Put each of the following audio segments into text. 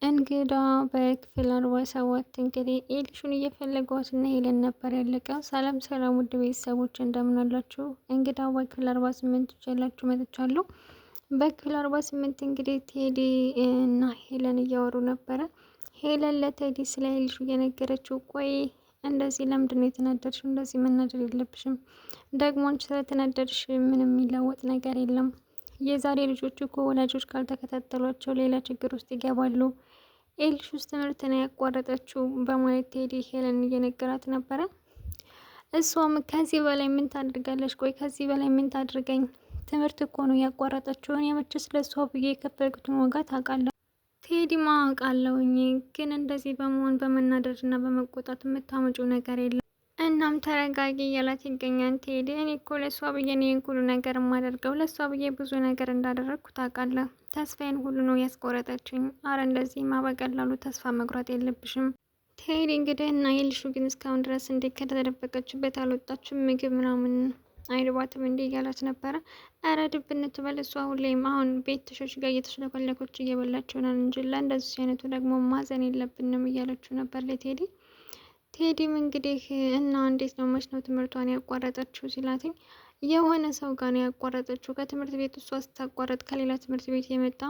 እንግዳ በክፍል 47 እንግዲህ ኤልሹን እየፈለጓት እና ሄለን ነበር ያለቀው። ሰላም ሰላም ውድ ቤተሰቦች እንደምን አላችሁ? እንግዳ በክፍል 48 ይዤላችሁ መጥቻለሁ። በክፍል 48 እንግዲህ ቴዲ እና ሄለን እያወሩ ነበረ። ሄለን ለቴዲ ስለ ኤልሹ እየነገረችው፣ ቆይ እንደዚህ ለምንድን ነው የተናደድሽው? እንደዚህ መናደድ የለብሽም። ደግሞ አንቺ ስለተናደድሽ ምንም የሚለወጥ ነገር የለም። የዛሬ ልጆች እኮ ወላጆች ካልተከታተሏቸው ሌላ ችግር ውስጥ ይገባሉ። ኤልሹስ ትምህርት ነው ያቋረጠችው በማለት ቴዲ ሄለን እየነገራት ነበረ። እሷም ከዚህ በላይ ምን ታድርጋለች? ቆይ ከዚህ በላይ ምን ታድርገኝ? ትምህርት እኮ ነው ያቋረጠችው። እኔ መቼስ ለእሷ ብዬ የከፈልኩትን ዋጋ ታውቃለህ። ቴዲማ አውቃለሁኝ፣ ግን እንደዚህ በመሆን በመናደድ እና በመቆጣት የምታመጪው ነገር የለም። እናም ተረጋጊ እያላት ይገኛል ቴዲ። እኔ እኮ ለእሷ ብዬ ነው ይህን ሁሉ ነገር የማደርገው። ለእሷ ብዬ ብዙ ነገር እንዳደረግኩ ታውቃለህ። ተስፋዬን ሁሉ ነው ያስቆረጠችኝ። አረ እንደዚህማ በቀላሉ ተስፋ መቁረጥ የለብሽም ቴዲ። እንግዲህ እና ኤልሹ ግን እስካሁን ድረስ እንዴት ከተደበቀችበት አልወጣችም? ምግብ ምናምን አይርባትም እንዴ እያላት ነበረ። አረ ድብነት በል እሷ ሁሌም አሁን ቤት ተሾች ጋር እየተሽለኮለኮች እየበላች ይሆናል እንጂ ለእንደዚህ አይነቱ ደግሞ ማዘን የለብንም እያለችው ነበር ለቴዲ። ቴዲም እንግዲህ እና እንዴት ነው መች ነው ትምህርቷን ያቋረጠችው ሲላትኝ፣ የሆነ ሰው ጋር ነው ያቋረጠችው። ከትምህርት ቤት እሷ ስታቋረጥ ከሌላ ትምህርት ቤት የመጣ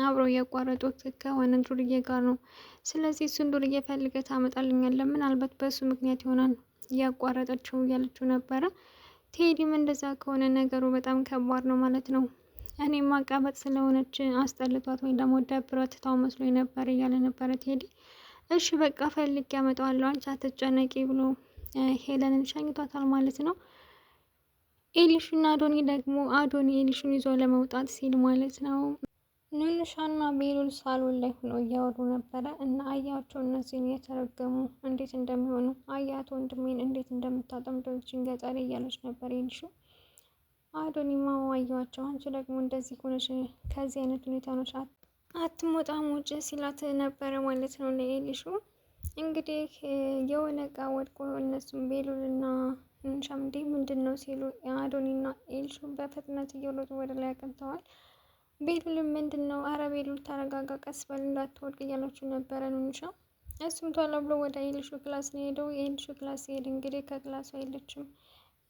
አብረው እያቋረጡት ከሆነ ዱርዬ ጋር ነው። ስለዚህ እሱን ዱርዬ ፈልገህ ታመጣልኛለህ፣ ምናልባት በእሱ ምክንያት ይሆናል እያቋረጠችው እያለችው ነበረ። ቴዲም እንደዛ ከሆነ ነገሩ በጣም ከባድ ነው ማለት ነው። እኔ ማቃበጥ ስለሆነች አስጠልቷት ወይ ደግሞ ደብሯት ትታው መስሎኝ ነበር እያለ ነበረ ቴዲ። እሺ በቃ ፈልግ ያመጣዋለሁ አንቺ አትጨነቂ ብሎ ሄለንን ሸኝቷታል ማለት ነው። ኤልሹና አዶኒ ደግሞ አዶኒ ኤልሹን ይዞ ለመውጣት ሲል ማለት ነው ኑንሻና ቤሉል ሳሎን ላይ ሆኖ እያወሩ ነበረ። እና አያቸው እነዚህን የተረገሙ እንዴት እንደሚሆኑ አያት ወንድሜን እንዴት እንደምታጠምደችን ገጠሬ እያለች ነበር ኤልሹ። አዶኒማ አየዋቸው አንቺ ደግሞ እንደዚህ ሆነሽ ከዚህ አይነት ሁኔታ ነች አትሞጣም ውጭ ሲላት ነበረ ማለት ነው ለኤልሹ። እንግዲህ የሆነ እቃ ወድቆ እነሱም ቤሉልና ኑንሻም እንዴ ምንድን ነው ሲሉ አዶኒና ኤልሹ በፍጥነት እየሮጡ ወደ ላይ አቅንተዋል። ቤሉልም ምንድን ነው? አረ ቤሉል ተረጋጋ፣ ቀስ በል እንዳትወድቅ እያለችው ነበረ ኑንሻ። እሱም ቶሎ ብሎ ወደ ኤልሹ ክላስ ነው ሄደው። የኤልሹ ክላስ ሲሄድ እንግዲህ ከክላሱ የለችም።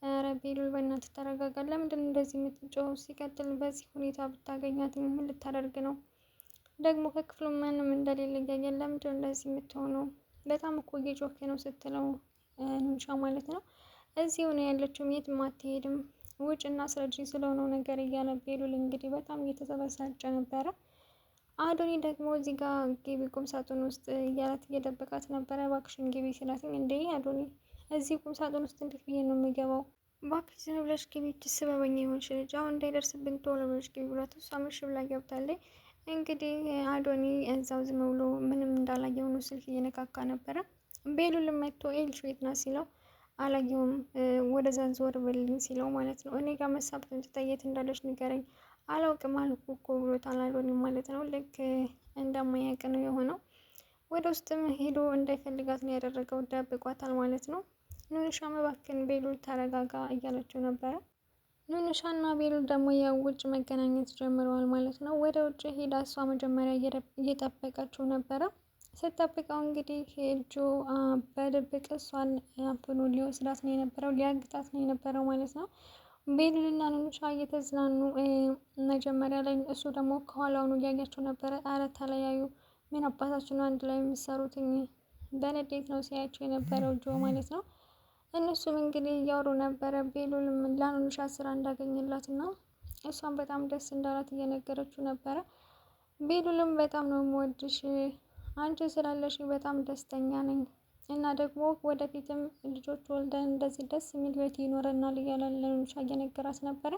አረ ቤሉል በእናትህ ተረጋጋ፣ ለምንድን እንደዚህ የምትጮኸው? ሲቀጥል በዚህ ሁኔታ ብታገኛት ምን ልታደርግ ነው? ደግሞ ከክፍሉ ማንም እንደሌለ እያየን ለምንድን እንደዚህ የምትሆነው? በጣም እኮ እየጮኸ ነው ስትለው ኑንሻ ማለት ነው። እዚሁ ነው ያለችው፣ የትም አትሄድም፣ ውጭ እና አስረጂ ስለሆነው ነገር እያለ ቤሉል እንግዲህ በጣም እየተበሳጨ ነበረ። አዶኒ ደግሞ እዚህ ጋር ግቢ ቁም ሳጥን ውስጥ እያላት እየደበቃት ነበረ። እባክሽን ግቢ ሲላትኝ፣ እንዴ አዶኒ እዚህ ቁም ሳጥን ውስጥ እንዴት ብዬ ነው የሚገባው? እባክሽ ዝም ብለሽ ግቢ፣ ስበበኛ የሆንሽ ልጅ አሁን እንዳይደርስብን ቶሎ ብለሽ ግቢ ብሏት እሷ ምሽ ብላ ገብታለች። እንግዲህ አዶኒ እዛው ዝም ብሎ ምንም እንዳላየው ነው ስልክ እየነካካ ነበረ። ቤሉልም መጥቶ ኤልሹ የት ናት ሲለው አላየውም ወደዛ ዞር በልኝ ሲለው ማለት ነው። እኔ ጋር መሳብትን ትታየት እንዳለች ንገረኝ። አላውቅም አልኩ እኮ ብሎታል አዶኒ ማለት ነው። ልክ እንደማያውቅ ነው የሆነው። ወደ ውስጥም ሄዶ እንዳይፈልጋት ነው ያደረገው፣ ደብቋታል ማለት ነው። ኑንሻ እባክህን ቤሉል ተረጋጋ እያለችው ነበረ። ኑንሻና ቤሉል ደግሞ የውጭ መገናኘት ጀምረዋል ማለት ነው። ወደ ውጭ ሄዳ እሷ መጀመሪያ እየጠበቀችው ነበረ። ስትጠብቀው እንግዲህ እጁ በድብቅ እሷን አፍኖ ሊወስዳት ነው የነበረው፣ ሊያግታት ነው የነበረው ማለት ነው። ቤሉልና ኑንሻ እየተዝናኑ መጀመሪያ ላይ እሱ ደግሞ ከኋላውኑ እያያቸው ነበረ። አረ ተለያዩ፣ ምን አባታችሁ ነው አንድ ላይ የሚሰሩትኝ? በንዴት ነው ሲያያቸው የነበረው እጁ ማለት ነው። እነሱም እንግዲህ እያወሩ ነበረ። ቤሉልም ለኑንሻ ስራ እንዳገኝላት እና እሷን በጣም ደስ እንዳላት እየነገረችው ነበረ። ቤሉልም በጣም ነው የምወድሽ፣ አንቺ ስላለሽ በጣም ደስተኛ ነኝ እና ደግሞ ወደፊትም ልጆች ወልደን እንደዚህ ደስ የሚል ቤት ይኖረናል እያለ ለኑንሻ እየነገራት ነበረ።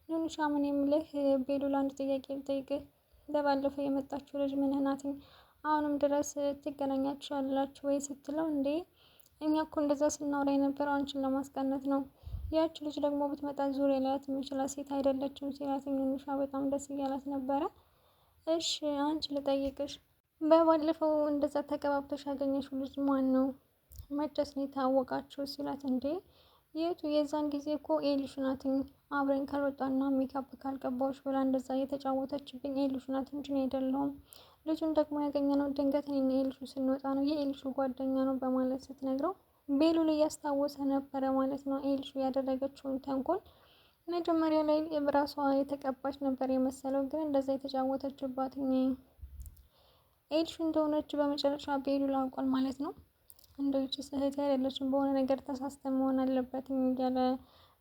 ኑንሻ ምን የምልህ ቤሉል አንድ ጥያቄ ልጠይቅህ፣ በባለፈው የመጣችው ልጅ ምንህ ናትኝ? አሁንም ድረስ ትገናኛችኋላችሁ ወይ ስትለው፣ እንዴ እኛ እኮ እንደዛ ስናወራ የነበረው አንቺን ለማስቀነት ነው። ያች ልጅ ደግሞ ብትመጣ ዙሪያ ላያት የምችላት ሴት አይደለችም ሲላትኝ ኑንሻ በጣም ደስ እያላት ነበረ። እሺ አንቺ ልጠይቅሽ፣ በባለፈው እንደዛ ተቀባብተሽ ያገኘሽው ልጅ ማን ነው? መቼስ ነው የታወቃችሁ ሲላት፣ እንዴ የቱ? የዛን ጊዜ እኮ ኤልሹ ናትኝ አብረን ካልወጣና ሜካፕ ካልቀባዎች ብላ እንደዛ የተጫወተችብኝ ኤልሹ ናት እንጂ አይደለሁም። ልጁን ደግሞ ያገኘነው ድንገት እኔና ኤልሹ ስንወጣ ነው፣ የኤልሹ ጓደኛ ነው በማለት ስትነግረው ቤሉል እያስታወሰ ነበረ ማለት ነው ኤልሹ ያደረገችውን ተንኮል። መጀመሪያ ላይ ራሷ የተቀባች ነበር የመሰለው፣ ግን እንደዛ የተጫወተችባት ኤልሹ እንደሆነች በመጨረሻ ቤሉል አውቋል ማለት ነው። እንደውች እህቴ አይደለችም በሆነ ነገር ተሳስተ መሆን አለበት እያለ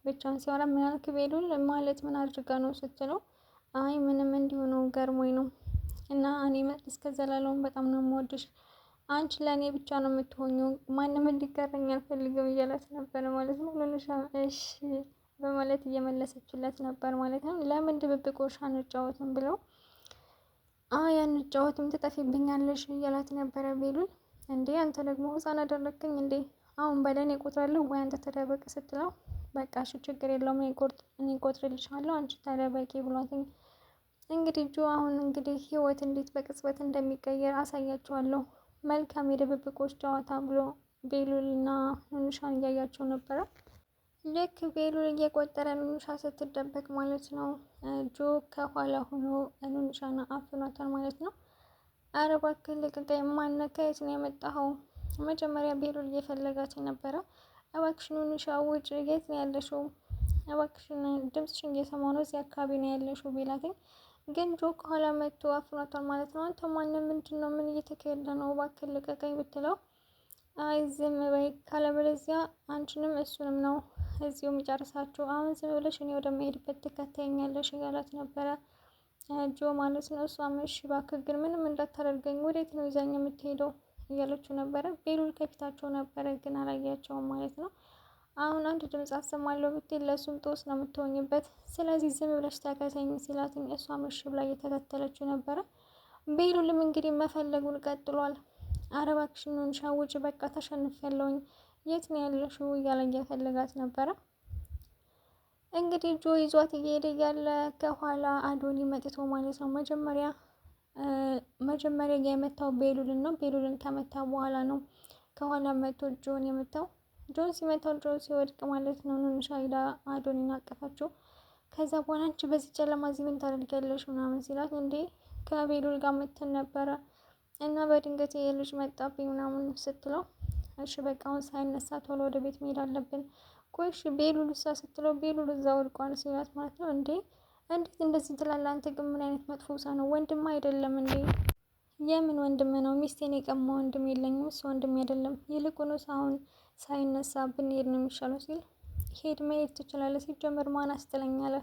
ብቻውን ሲያወራ ምን አልክ ቤሉል ማለት ምን አድርጋ ነው ስትለው፣ አይ ምንም እንዲሁ ነው ገርሞኝ ነው እና እኔ እስከ ዘላለሙ በጣም ነው የምወድሽ፣ አንቺ ለእኔ ብቻ ነው የምትሆኘው፣ ማንም እንዲቀረኝ አልፈልግም እያላት ነበር ማለት ነው። ሉሉሻ እሺ በማለት እየመለሰችለት ነበር ማለት ነው። ለምን ድብብቆሽ አንጫወትም ብለው አይ አንጫወትም ትጠፊብኛለሽ እያላት ነበረ ቤሉል። እንዴ አንተ ደግሞ ህፃን አደረግክኝ እንዴ? አሁን በለኔ እቆጥራለሁ ወይ አንተ ተደበቅ ስትለው በቃ እሺ ችግር የለውም እኔ እቆጥርልሻለሁ አንቺ ተደበቂ ብሏትኝ። እንግዲህ ጆ አሁን እንግዲህ ህይወት እንዴት በቅጽበት እንደሚቀየር አሳያቸዋለሁ፣ መልካም የድብብቆች ጨዋታ ብሎ ቤሉል እና ኑኑሻን እያያቸው ነበረ። ልክ ቤሉል እየቆጠረ ኑኑሻ ስትደበቅ ማለት ነው ጆ ከኋላ ሆኖ ኑኑሻን አፍኗታል ማለት ነው። አረ እባክህ ልቀቀኝ፣ ማነህ? ከየት ነው የመጣኸው? መጀመሪያ ቤሉል እየፈለጋት ነበረ። እባክሽን ኑኑሻ ውጭ፣ የት ነው ያለሽው? እባክሽን ድምፅሽን እየሰማሁ ነው፣ እዚህ አካባቢ ነው ያለሽው ቢላትኝ፣ ግን ጆ ከኋላ መጥቶ አፍኗታል ማለት ነው። አንተ ማነህ? ምንድን ነው? ምን እየተካሄደ ነው? እባክህ ልቀቀኝ ብትለው አይ ዝም በይ ካለበለዚያ አንቺንም እሱንም ነው እዚሁ የሚጨርሳችሁ፣ አሁን ዝም ብለሽ እኔ ወደምሄድበት ትከታይኛለሽ እያላት ነበረ ጆ ማለት ነው። እሷም እሺ እባክህ ግን ምንም እንዳታደርገኝ፣ ወዴት ነው ይዛኝ የምትሄደው እያለችው ነበረ። ቤሉል ከፊታቸው ነበረ ግን አላያቸውም ማለት ነው። አሁን አንድ ድምፅ አሰማለሁ ብትል ለእሱም ጦስ ነው የምትሆኝበት፣ ስለዚህ ዝም ብለሽ ተከተኝ ሲላትኝ እሷም እሺ ብላ እየተከተለችው ነበረ። ቤሉልም እንግዲህ መፈለጉን ቀጥሏል። አረ እባክሽን ኑኑሻ ውጭ፣ በቃ ተሸንፌያለሁኝ፣ የት ነው ያለሽው እያለ እየፈለጋት ነበረ። እንግዲህ ጆ ይዟት እየሄደ እያለ ከኋላ አዶኒ መጥቶ ማለት ነው መጀመሪያ የመታው ቤሉልን ነው። ቤሉልን ከመታ በኋላ ነው ከኋላ መጥቶ ጆን የመታው። ጆን ሲመታው ጆ ሲወድቅ ማለት ነው ኑኑሻ ሄዳ አዶኒን አቀፈችው። ከዛ በኋላ አንቺ በዚህ ጨለማ እዚህ ምን ታደርጊያለሽ ምናምን ሲላት፣ እንዴ ከቤሉል ጋር መተን ነበረ እና በድንገት የልጅ መጣብኝ ምናምን ስትለው፣ እሺ በቃ አሁን ሳይነሳ ቶሎ ወደ ቤት መሄድ አለብን። ቆይ እሺ ቤሉል እሳ ስትለው፣ ቤሉል እዛ ወድቋል ሲላት ማለት ነው። እንዴ እንዴት እንደዚህ ትላለህ? አንተ ግን ምን አይነት መጥፎ ሰው ነው? ወንድም አይደለም እንዴ? የምን ወንድም ነው? ሚስቴን የቀማ ወንድም የለኝም፣ እሱ ወንድም አይደለም። ይልቁንስ አሁን ሳይነሳ ብንሄድ ነው የሚሻለው ሲል፣ ሄድ መሄድ ትችላለህ፣ ሲጀመር ማን አስጥለኛለ?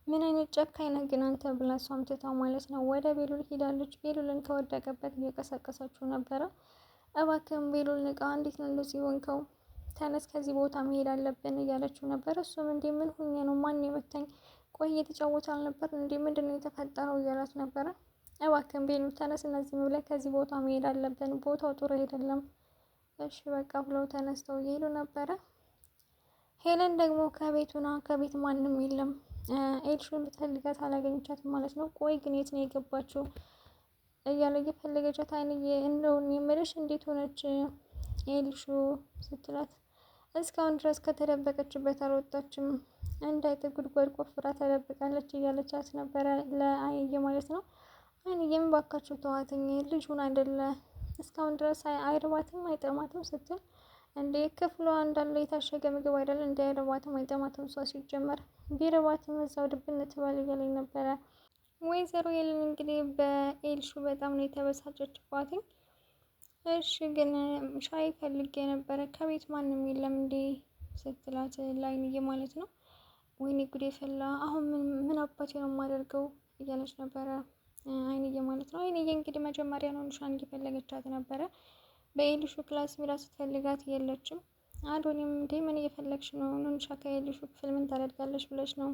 ምን አይነት ጨካኝ ነህ ግን አንተ ብላ እሷም ትታው ማለት ነው ወደ ቤሉል ሄዳለች። ቤሉልን ከወደቀበት እየቀሰቀሰችው ነበረ። እባክህን ቤሉል ንቃ፣ እንዴት ነው እንደዚህ ሆንከው? ተነስ፣ ከዚህ ቦታ መሄድ አለብን እያለችው ነበር። እሱም እንዴ ምን ሆኜ ነው? ማን የመታኝ? ቆይ እየተጫወተ አልነበር እንዴ? ምንድን ነው የተፈጠረው እያላት ነበረ። እባክህን ቤሉል ተነስ፣ እነዚህ ብለን ከዚህ ቦታ መሄድ አለብን፣ ቦታው ጥሩ አይደለም። እሺ በቃ ብለው ተነስተው እየሄዱ ነበረ። ሄለን ደግሞ ከቤት ማንም የለም። ኤልሹን ብትፈልጋት አላገኘቻትም ማለት ነው። ቆይ ግን የት ነው የገባችው እያለ እየፈለገቻት አይንዬ እንደውን የምልሽ እንዴት ሆነች ኤልሹ ስትላት፣ እስካሁን ድረስ ከተደበቀችበት አልወጣችም፣ እንዳይጥ ጉድጓድ ቆፍራ ተደብቃለች እያለቻት ነበረ ለአይንዬ ማለት ነው። አይንዬም ባካችሁ ተዋትኝ፣ ልጁን አይደለ እስካሁን ድረስ አይርባትም አይጠማትም ስትል፣ እንዴ ክፍሏ እንዳለ የታሸገ ምግብ አይደለ እንዲ አይርባትም አይጠማትም፣ እሷ ሲጀመር ቢርባትም እዛው ድብን ትበል እያለኝ ነበረ። ወይዘሮ ሄለን እንግዲህ በኤልሹ በጣም ነው የተበሳጨችባትኝ። እሺ ግን ሻይ ፈልጌ ነበረ ከቤት ማንም የለም እንዴ ስትላት ላይንዬ ማለት ነው። ወይኔ ጉዴ ፈላ፣ አሁን ምን አባቴ ነው የማደርገው እያለች ነበረ አይንዬ ማለት ነው። አይንዬ እንግዲህ መጀመሪያ ነው ኑኑሻን እየፈለገቻት ነበረ። በኤልሹ ክላስ ቢላ ስትፈልጋት የለችም። አዶኒም እንዴ ምን እየፈለግሽ ነው? ኑኑሻ ከኤልሹ ክፍል ምን ታደርጋለች ብለሽ ነው?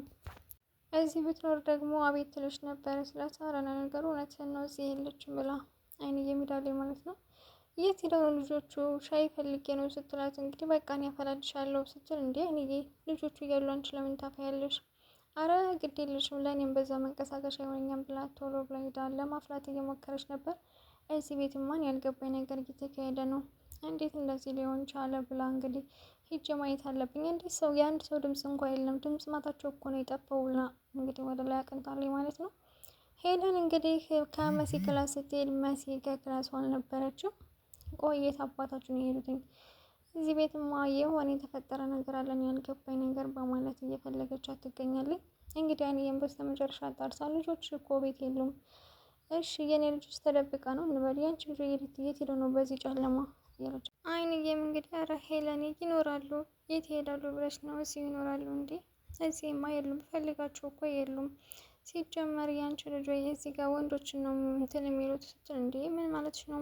እዚህ ብትኖር ደግሞ አቤት ትለሽ ነበረ ስላት፣ ኧረ ነገሩ እውነትህን ነው እዚህ የለችም ብላ አይንዬ ሄዳለች ማለት ነው። የት ሄደው ነው ልጆቹ? ሻይ ፈልጌ ነው ስትላት፣ እንግዲህ በቃ እኔ አፈላልሻለሁ ስትል፣ እንዴ አይንዬ ልጆቹ እያሉ አንቺ ለምን ታፈያለሽ? አረ ግድ የለሽም ለእኔም በዛ መንቀሳቀሻ አይሆነኛም ብላ ቶሎ ብላ ሄዳ ለማፍላት እየሞከረች ነበር። እዚህ ቤት ማን ያልገባኝ ነገር እየተካሄደ ነው፣ እንዴት እንደዚህ ሊሆን ቻለ ብላ እንግዲህ ሂጅ ማየት አለብኝ፣ እንዴት ሰው የአንድ ሰው ድምፅ እንኳ የለም፣ ድምፅ ማታቸው እኮ ነው የጠፋው ብላ እንግዲህ ወደ ላይ አቅንታለች ማለት ነው። ሄለን እንግዲህ ከመሲ ክላስ ስትሄድ መሲ ከክላሷ አልነበረችም። ቆየት አባታችን የሄዱትኝ እዚህ ቤትማ የሆነ የተፈጠረ ነገር አለን ያልገባኝ ነገር በማለት እየፈለገቻት ትገኛለች። እንግዲህ አይንዬም በስተመጨረሻ ጣርሳ ልጆች እኮ ቤት የሉም። እሺ የኔ ልጆች ተደብቃ ነው እንበል፣ ያንቺ ልጆ የት ሄደው ነው በዚህ ጨለማ ያለች። አይንዬም እንግዲህ ኧረ ሄለን ይኖራሉ፣ የት ይሄዳሉ ብለሽ ነው? እዚሁ ይኖራሉ እንዴ? እዚህማ የሉም፣ ፈልጋቸው እኮ የሉም። ሲጀመር ያንቺ ልጆ የዚህ ጋር ወንዶችን ነው እንትን የሚሉት ስትል፣ እንዴ ምን ማለትሽ ነው?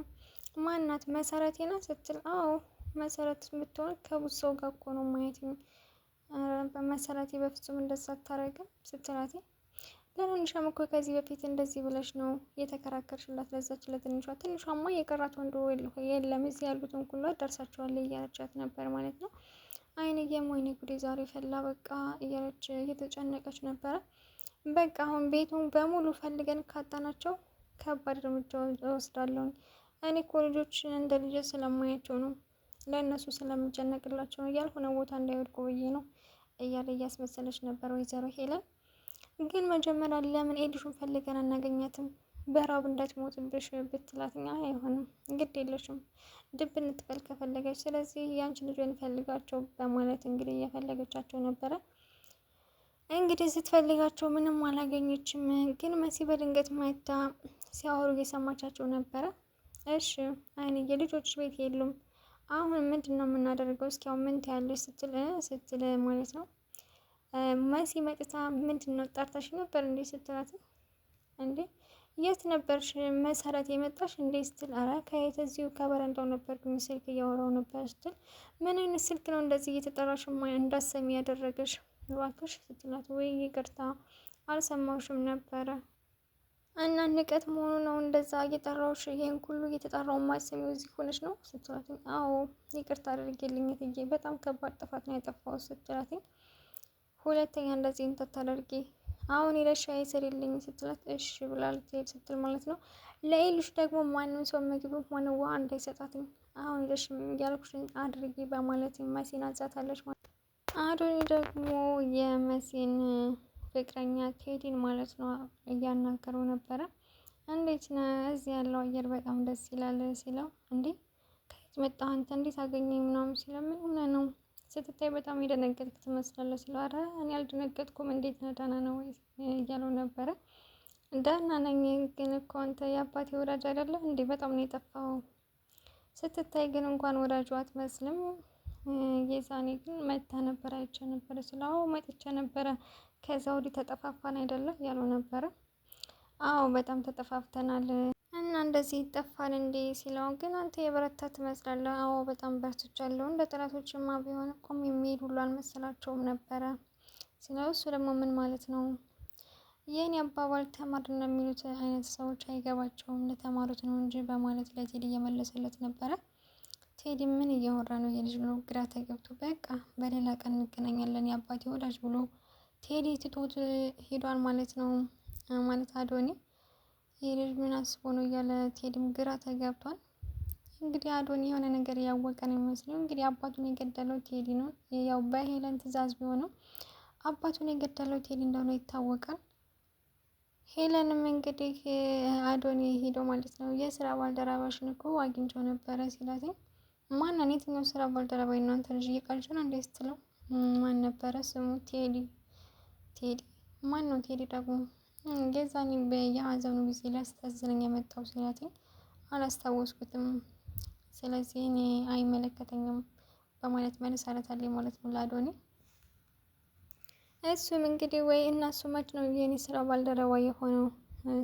ማናት? መሰረቴ ናት ስትል፣ አዎ መሰረት ብትሆን ከብዙ ሰው ጋር እኮ ነው ማየት። በመሰረቴ በፍጹም እንደዛ አታረግም ስትላት፣ ለትንሿም እኮ ከዚህ በፊት እንደዚህ ብለሽ ነው የተከራከርሽላት ለዛች ትንሿማ የቀራት ወንዶ የለም እዚህ ያሉትን ሁሉ ደርሳቸዋል እያለቻት ነበር ማለት ነው። አይንዬም ወይኔ ጉዴ ዛሬ ፈላ በቃ እያለች እየተጨነቀች ነበረ። በቃ አሁን ቤቱን በሙሉ ፈልገን ካጣናቸው ከባድ እርምጃ እወስዳለሁ። እኔ እኮ ልጆችን እንደ ልጅ ስለማያቸው ነው፣ ለእነሱ ስለምጨነቅላቸው ነው፣ ያልሆነ ቦታ እንዳይወድቁ ብዬ ነው እያለ እያስመሰለች ነበር ወይዘሮ ሄለን። ግን መጀመሪያ ለምን ኤልሹን ፈልገን አናገኛትም? በራብ እንዳትሞትብሽ ብትላትኛ አይሆንም፣ ግድ የለሽም ድብ እንትበል ከፈለገች፣ ስለዚህ ያንቺ ልጅ እንፈልጋቸው በማለት እንግዲህ እየፈለገቻቸው ነበረ። እንግዲህ ስትፈልጋቸው ምንም አላገኘችም። ግን መሲ በድንገት ማይታ ሲያወሩ እየሰማቻቸው ነበረ። እሺ አይንዬ ልጆች ቤት የሉም፣ አሁን ምንድን ነው የምናደርገው? እስኪ አሁን ምን ትያለሽ? ስትል ማለት ነው መሲ መጥታ ምንድን ነው ጠርተሽ ነበር እንዴ ስትላት፣ እንዴ የት ነበርሽ መሰረት የመጣሽ እንዴ ስትል፣ አረ ከየት እዚሁ ከበረንዳው ነበርኩኝ ስልክ እያወራው ነበር ስትል፣ ምን አይነት ስልክ ነው እንደዚህ እየተጠራሽ እንዳሰሚ ያደረገሽ እባክሽ ስትላት፣ ወይ ይቅርታ አልሰማውሽም ነበረ እና ንቀት መሆኑ ነው እንደዛ እየጠራውሽ ይሄን ሁሉ እየተጠራው ማሰሚው እዚህ ሆነች ነው ስትላት፣ አዎ ይቅርታ አድርጌልኝ እትዬ በጣም ከባድ ጥፋት ነው ያጠፋው ስትላት፣ ሁለተኛ እንደዚህ እንታደርጊ አሁን ሄደሽ ሻይ ስሪልኝ ስትላት፣ እሺ ብላ ልትሄድ ስትል ማለት ነው ለኤልሽ ደግሞ ማንም ሰው ምግብ ሆነ ውሃ እንዳይሰጣትም አሁን ሄደሽ ያልኩሽን አድርጊ በማለት መሲን አዛታለች ማለት ነው። አዶኒ ደግሞ የመሲን ፍቅረኛ ቴዲን ማለት ነው እያናገረው ነበረ። እንዴት ነህ? እዚህ ያለው አየር በጣም ደስ ይላል ሲለው፣ እንዴ ከየት መጣህ አንተ? እንዴት አገኘኝ ምናምን ሲለው፣ ምን ሆነህ ነው? ስትታይ በጣም የደነገጥክ ትመስላለህ ሲለው፣ አረ እኔ አልደነገጥኩም፣ እንዴት ነህ? ደህና ነው ወይ እያለው ነበረ። ደህና ነኝ፣ ግን እኮ አንተ የአባቴ ወዳጅ አይደለህ እንዴ? በጣም ነው የጠፋኸው። ስትታይ ግን እንኳን ወዳጁ አትመስልም። የዛኔ ግን መጥታ ነበር አይቼ ነበረ ሲለው፣ አዎ መጥቼ ነበረ፣ ከዛ ወዲህ ተጠፋፋን አይደለም ያለው ነበረ። አዎ በጣም ተጠፋፍተናል እና እንደዚህ ይጠፋል እንዴ ሲለው፣ ግን አንተ የበረታ ትመስላለህ። አዎ በጣም በርትቻለሁ፣ እንደ ጠላቶችማ ቢሆን እኮም የሚሄድ ሁሉ አልመሰላቸውም ነበረ ሲለው፣ እሱ ደግሞ ምን ማለት ነው? የኔ አባባል ተማር ነው የሚሉት አይነት ሰዎች አይገባቸውም፣ ለተማሩት ነው እንጂ በማለት ለቴዲ እየመለሰለት ነበረ። ቴዲ ምን እያወራ ነው የልጅ ብሎ ግራ ተገብቶ፣ በቃ በሌላ ቀን እንገናኛለን የአባቴ ወዳጅ ብሎ ቴዲ ትቶት ሄዷል ማለት ነው። ማለት አዶኒ የልጅ ምን አስቦ ነው እያለ ቴዲም ግራ ተገብቷል። እንግዲህ አዶኒ የሆነ ነገር እያወቀ ነው የሚመስለው። እንግዲህ አባቱን የገደለው ቴዲ ነው። ያው በሄለን ትዕዛዝ ቢሆንም አባቱን የገደለው ቴዲ እንደሆነ ይታወቃል። ሄለንም እንግዲህ አዶኒ ሄዶ ማለት ነው የስራ ባልደረባሽን እኮ አግኝቼው ነበረ ሲላት፣ ማንን? የትኛው ስራ ባልደረባ እናንተ ልጅ እየቀልጅ ነው እንዴ ስትለው፣ ማን ነበረ ስሙ? ቴዲ ማን ነው? ቴዲ ደግሞ የዛኔ የሀዘኑ ጊዜ ሊያስተዛዝነኝ የመጣው ሲላት፣ አላስታወስኩትም፣ ስለዚህ እኔ አይመለከተኝም በማለት መልሳለታለች ማለት ነው ለአዶኒ። እሱም እንግዲህ ወይ እናሱ መች ነው የኔ ስራ ባልደረባ የሆነው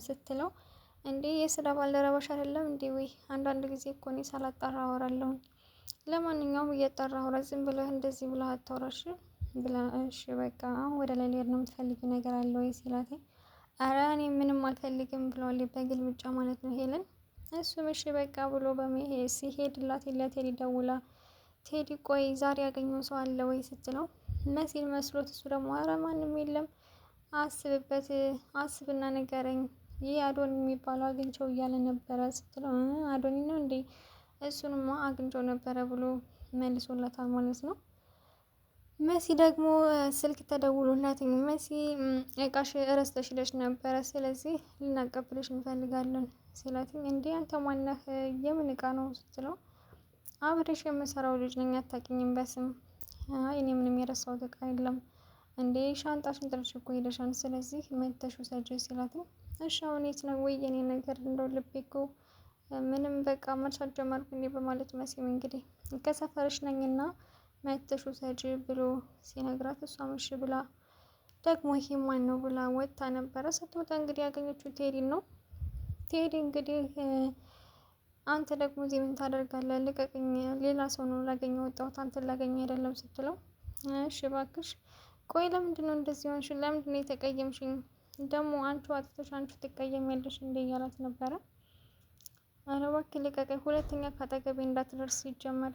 ስትለው፣ እንዴ የስራ ባልደረባሽ አይደለም እንዴ? ወይ አንዳንድ ጊዜ እኮ እኔ ሳላጣራ አወራለሁ። ለማንኛውም እየጠራ አውራ፣ ዝም ብለህ እንደዚህ ብለህ አታውራሽ ብላ፣ እሺ በቃ አሁን ወደ ላይ ልሄድ ነው፣ የምትፈልጊ ነገር አለ ወይ ሲላት፣ አረ እኔ ምንም አልፈልግም ብለዋል በግልምጫ ማለት ነው ሄለን። እሱም እሺ በቃ ብሎ በመሄድ ሲሄድላት ለቴዲ ደውላ፣ ቴዲ ቆይ ዛሬ ያገኘው ሰው አለ ወይ ስትለው፣ መሲል መስሎት እሱ ደግሞ አረ ማንም የለም አስብበት፣ አስብና ንገረኝ፣ ይህ አዶኒ የሚባለው አግኝቸው እያለ ነበረ ስትለው፣ አዶኒ ነው እንዴ? እሱንማ አግኝቸው ነበረ ብሎ መልሶላታል ማለት ነው። መሲ ደግሞ ስልክ ተደውሎላት መሲ እቃሽ ረስተሽ ሄደሽ ነበረ፣ ስለዚህ ልናቀብልሽ እንፈልጋለን ሲላትኝ፣ እንዴ አንተ ማነህ? የምን እቃ ነው ስትለው፣ አብሬሽ የምሰራው ልጅ ነኝ አታውቂኝም በስም። እኔ ምንም የረሳሁት እቃ የለም። እንዴ ሻንጣሽን ጥለሽ እኮ ሄደሻል፣ ስለዚህ መተሽ ውሰጂ ሲላትኝ፣ እሺ አሁን የት ነው? ወይ የኔ ነገር እንደው ልቤ እኮ ምንም በቃ መርሳት ጀመርኩ እንዴ በማለት መሲም እንግዲህ ከሰፈርሽ ነኝና መተሽ ውሰጂ ብሎ ሲነግራት እሷም እሺ ብላ ደግሞ ይሄ ማን ነው ብላ ወጥታ ነበረ። ስትወጣ እንግዲህ ያገኘችው ቴዲን ነው። ቴዲ እንግዲህ አንተ ደግሞ እዚህ ምን ታደርጋለህ? ልቀቅኝ፣ ሌላ ሰው ነው ላገኘ ወጣሁት አንተን ላገኘ አይደለም ስትለው፣ እሺ እባክሽ ቆይ ለምንድን ነው እንደዚህ ሆንሽ? ለምንድን ነው የተቀየምሽኝ? ደግሞ አንቺ አጥፍተሽ አንቺ ትቀየሚያለሽ እንዴ እያላት ነበረ። ኧረ እባክህ ልቀቀኝ፣ ሁለተኛ ካጠገቤ እንዳትደርስ ይጀመር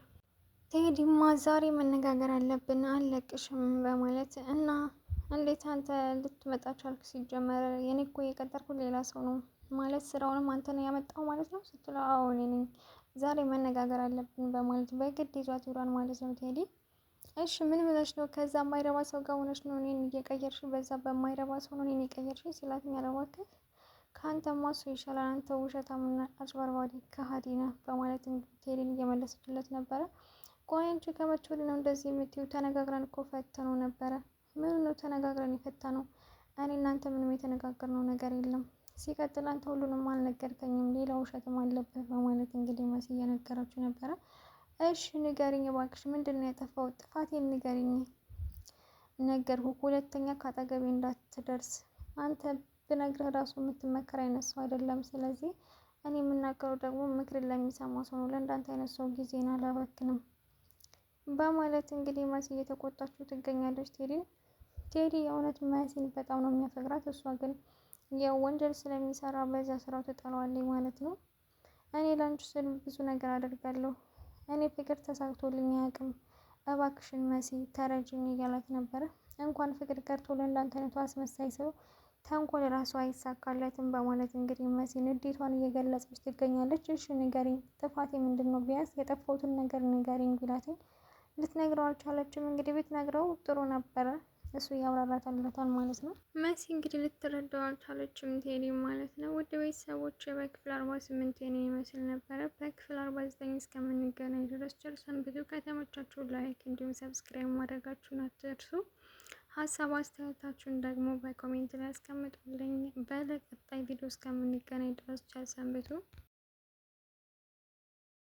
ቴዲማ ዛሬ መነጋገር አለብን አልለቅሽም በማለት እና እንዴት አንተ ልትመጣ ቻልክ? ሲጀመር የኔ እኮ የቀጠርኩት ሌላ ሰው ነው ማለት ስራውንም አንተ ነው ያመጣው ማለት ነው ስትለው፣ አዎ እኔ ነኝ፣ ዛሬ መነጋገር አለብን በማለት በግድ ይዟት ይሯል ማለት ነው ቴዲ። እሺ ምን ብለሽ ነው? ከዛ የማይረባ ሰው ጋር ሆነሽ ነው እኔን እየቀየርሽ፣ በዛ በማይረባ ሰው ነው እኔን የቀየርሽ ሲላት፣ ያረባክህ ከአንተማ እሱ ይሻላል፣ አንተ ውሸታምና አጭበርባሪ ከሃዲ ነህ በማለት ቴዲን እየመለሰችለት ነበረ። ቆይ አንቺ ከመቼ ወዲህ ነው እንደዚህ የምትይው? ተነጋግረን እኮ ፈተነው ነበረ። ምን ነው ተነጋግረን የፈታነው? እኔ እናንተ ምንም የተነጋገርነው ነገር የለም። ሲቀጥል አንተ ሁሉንም አልነገርከኝም፣ ሌላ ውሸትም አለበት በማለት እንግዲህ መሲ እየነገረችው ነበረ። እሺ ንገሪኝ እባክሽ፣ ምንድን ነው ያጠፋሁት? ጥፋቴን ንገሪኝ። ነገርኩህ፣ ሁለተኛ ካጠገቤ እንዳትደርስ። አንተ ብነግርህ ራሱ የምትመከር አይነት ሰው አይደለም። ስለዚህ እኔ የምናገረው ደግሞ ምክርን ለሚሰማ ሰው ነው። ለእንዳንተ አይነት ሰው ጊዜን አላባክንም በማለት እንግዲህ መሲ እየተቆጣችው ትገኛለች። ቴዲ የእውነት መሲን በጣም ነው የሚያፈቅራት። እሷ ግን ያው ወንጀል ስለሚሰራ በዛ ስራው ትጠላዋለች ማለት ነው። እኔ ላንቺ ስል ብዙ ነገር አደርጋለሁ፣ እኔ ፍቅር ተሳክቶልኝ አያውቅም፣ እባክሽን መሲ ተረጅኝ እያላት ነበረ። እንኳን ፍቅር ቀርቶ ለእንዳንተ አይነቱ አስመሳይ ሰው ተንኮል ራሱ አይሳካለትም በማለት እንግዲህ መሲ ንዴቷን እየገለጸች ትገኛለች። እሺ ንገሪኝ፣ ጥፋቴ ምንድን ነው? ቢያንስ የጠፋሁትን ነገር ንገሪኝ ቢላትኝ ልትነግረው አልቻለችም። እንግዲህ ብትነግረው ጥሩ ነበረ፣ እሱ እያብራራታለታል ማለት ነው። መሲ እንግዲህ ልትረዳው አልቻለችም ቴዲ ማለት ነው። ውድ ቤተሰቦች በክፍል 48 የኔ ይመስል ነበረ። በክፍል 49 እስከምንገናኝ ድረስ ጨርሰን ብዙ ከተመቻችሁ ላይክ እንዲሁም ሰብስክራይብ ማድረጋችሁን አትርሱ። ሀሳብ አስተያየታችሁን ደግሞ በኮሜንት ላይ አስቀምጡልኝ። በቀጣይ ቪዲዮ እስከምንገናኝ ድረስ ቸር ሰንብቱ።